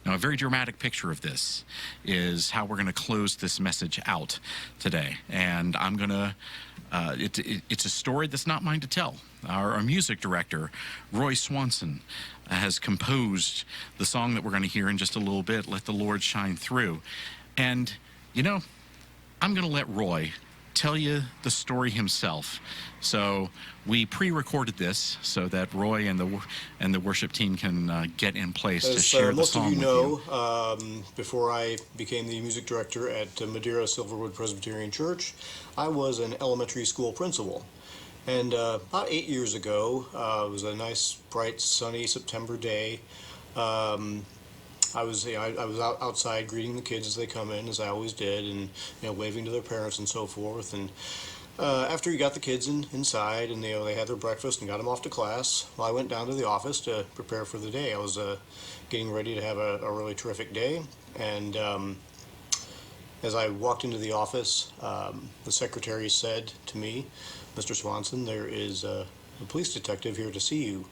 Now, a very dramatic picture of this is how we're going to close this message out today. And I'm going to, it's a story that's not mine to tell. Our music director, Roy Swanson, has composed the song that we're going to hear in just a little bit, Let the Lord Shine Through. And, you know, I'm going to let Roy tell you the story himself. So we pre-recorded this so that Roy and the worship team can get in place to share the song with you. Most of you know, before I became the music director at Madeira Presbyterian Church, I was an elementary school principal. And about 8 years ago, it was a nice, bright, sunny September day. I was outside greeting the kids as they come in, as I always did, and waving to their parents and so forth. And after you got the kids inside, and they had their breakfast and got them off to class, well, I went down to the office to prepare for the day. I was getting ready to have a really terrific day, and as I walked into the office, the secretary said to me, "Mr. Swanson, there is a police detective here to see you."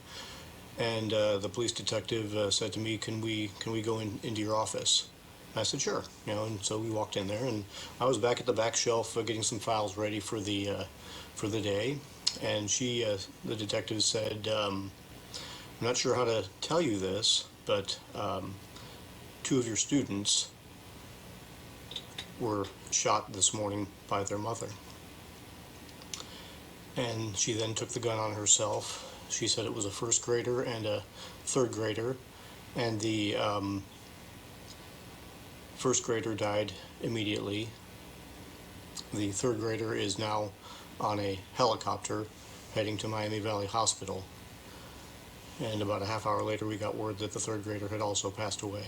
And the police detective said to me, "Can we go into your office?" I said, "Sure." And so we walked in there, and I was back at the back shelf getting some files ready for the day. And the detective said, "I'm not sure how to tell you this, but 2 of your students were shot this morning by their mother." And she then took the gun on herself. She said it was a first grader and a third grader, and the first grader died immediately. The third grader is now on a helicopter heading to Miami Valley Hospital. And about a half hour later, we got word that the third grader had also passed away.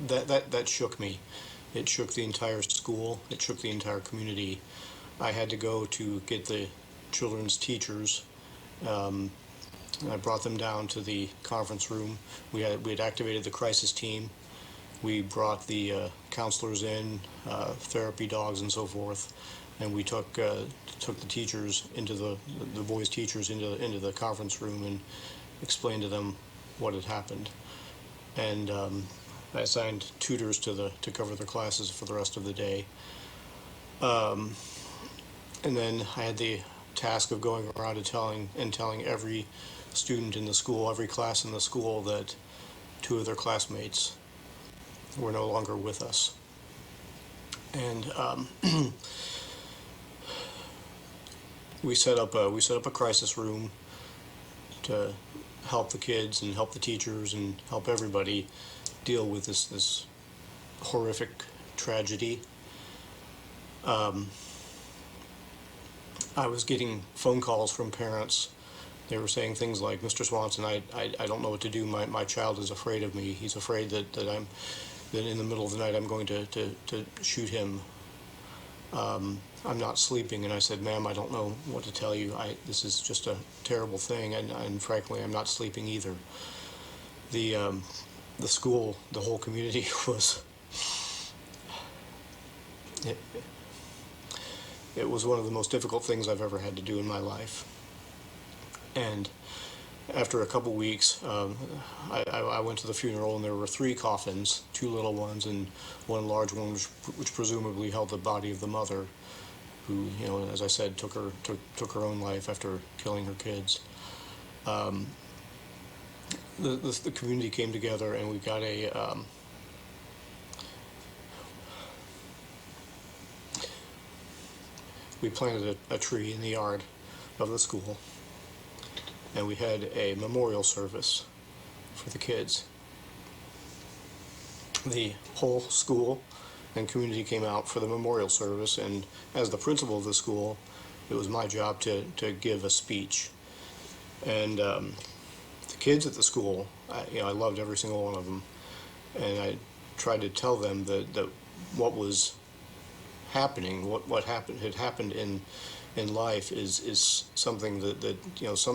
That shook me. It shook the entire school. It shook the entire community. I had to go to get the children's teachers. I brought them down to the conference room. We had activated the crisis team. We brought the counselors in, therapy dogs and so forth, and we took the teachers into the boys' teachers into the conference room and explained to them what had happened. And I assigned tutors to cover their classes for the rest of the day. And then I had the task of going around and telling every student in the school, every class in the school, that 2 of their classmates were no longer with us. And we set up a crisis room to help the kids and help the teachers and help everybody deal with this horrific tragedy. I was getting phone calls from parents. They were saying things like, "Mr. Swanson, I don't know what to do. My child is afraid of me. He's afraid that in the middle of the night I'm going to shoot him. I'm not sleeping." And I said, "Ma'am, I don't know what to tell you. This is just a terrible thing, and frankly, I'm not sleeping either." The school, the whole community was. It was one of the most difficult things I've ever had to do in my life. And after a couple weeks, I went to the funeral, and there were 3 coffins, 2 little ones and 1 large one, which presumably held the body of the mother, who, as I said, took her own life after killing her kids. The community came together, and we got we planted a tree in the yard of the school, and we had a memorial service for the kids. The whole school and community came out for the memorial service, and as the principal of the school, it was my job to give a speech. And the kids at the school, I loved every single one of them, and I tried to tell them that what was happening, what had happened in life is something that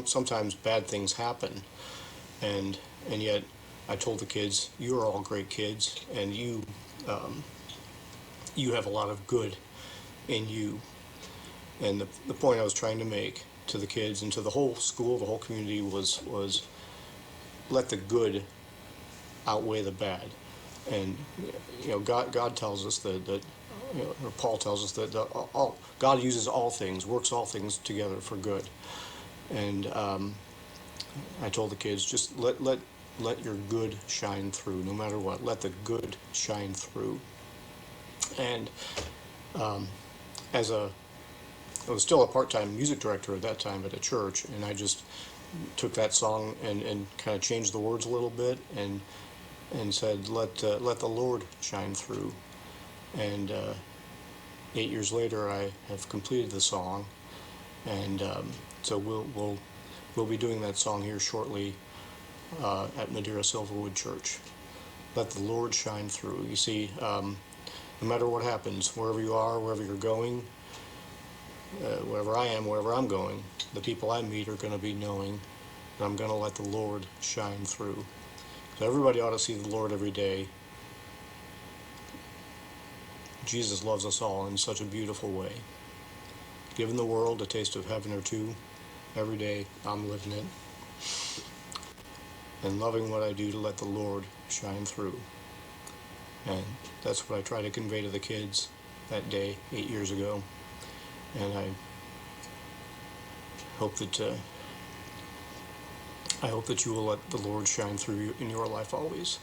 sometimes bad things happen, and yet I told the kids, "You are all great kids, and you have a lot of good in you." And the point I was trying to make to the kids and to the whole school, the whole community was let the good outweigh the bad. And God tells us that or Paul tells us that God uses all things, works all things together for good. And I told the kids, just let your good shine through, no matter what. Let the good shine through. And I was still a part-time music director at that time at a church, and I just took that song and kind of changed the words a little bit and said, let the Lord shine through. And 8 years later, I have completed the song, and so we'll be doing that song here shortly at Madeira Church. Let the Lord shine through. You see, no matter what happens, wherever you are, wherever you're going, wherever I am, wherever I'm going, the people I meet are going to be knowing that I'm going to let the Lord shine through. So everybody ought to see the Lord every day. Jesus loves us all in such a beautiful way. Giving the world a taste of heaven or two every day, I'm living it. And loving what I do to let the Lord shine through. And that's what I try to convey to the kids that day 8 years ago. And I hope that you will let the Lord shine through you in your life always.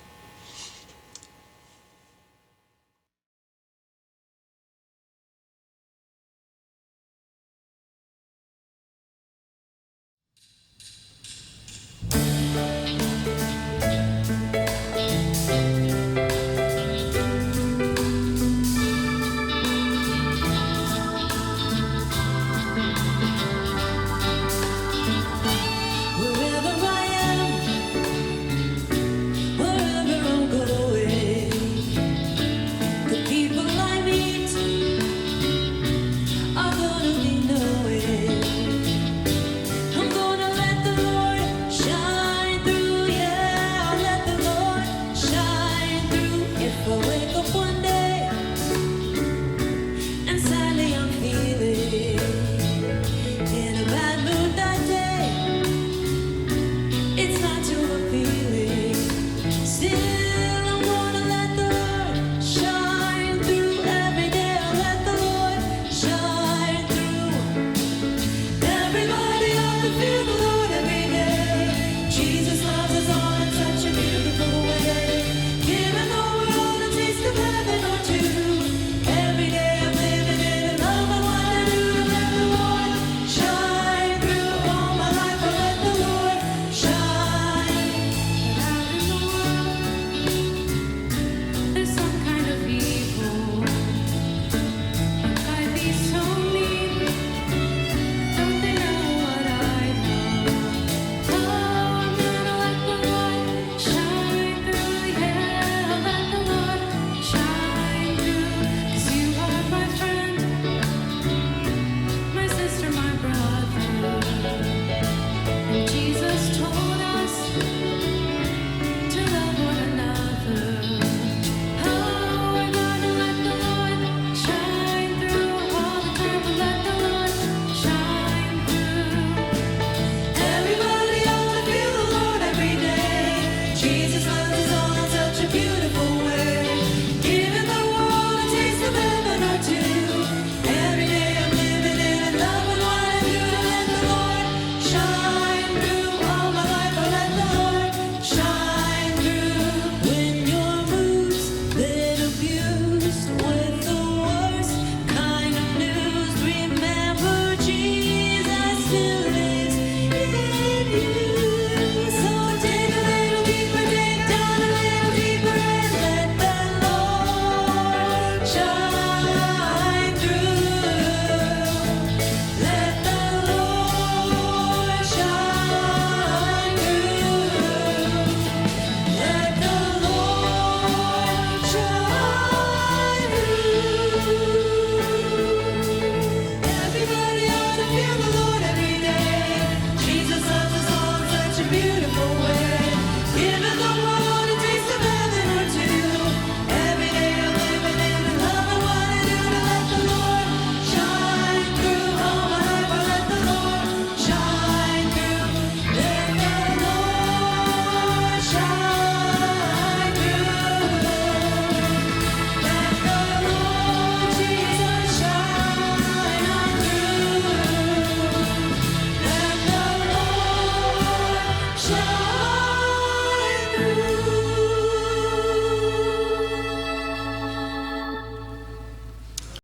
Beautiful way, give it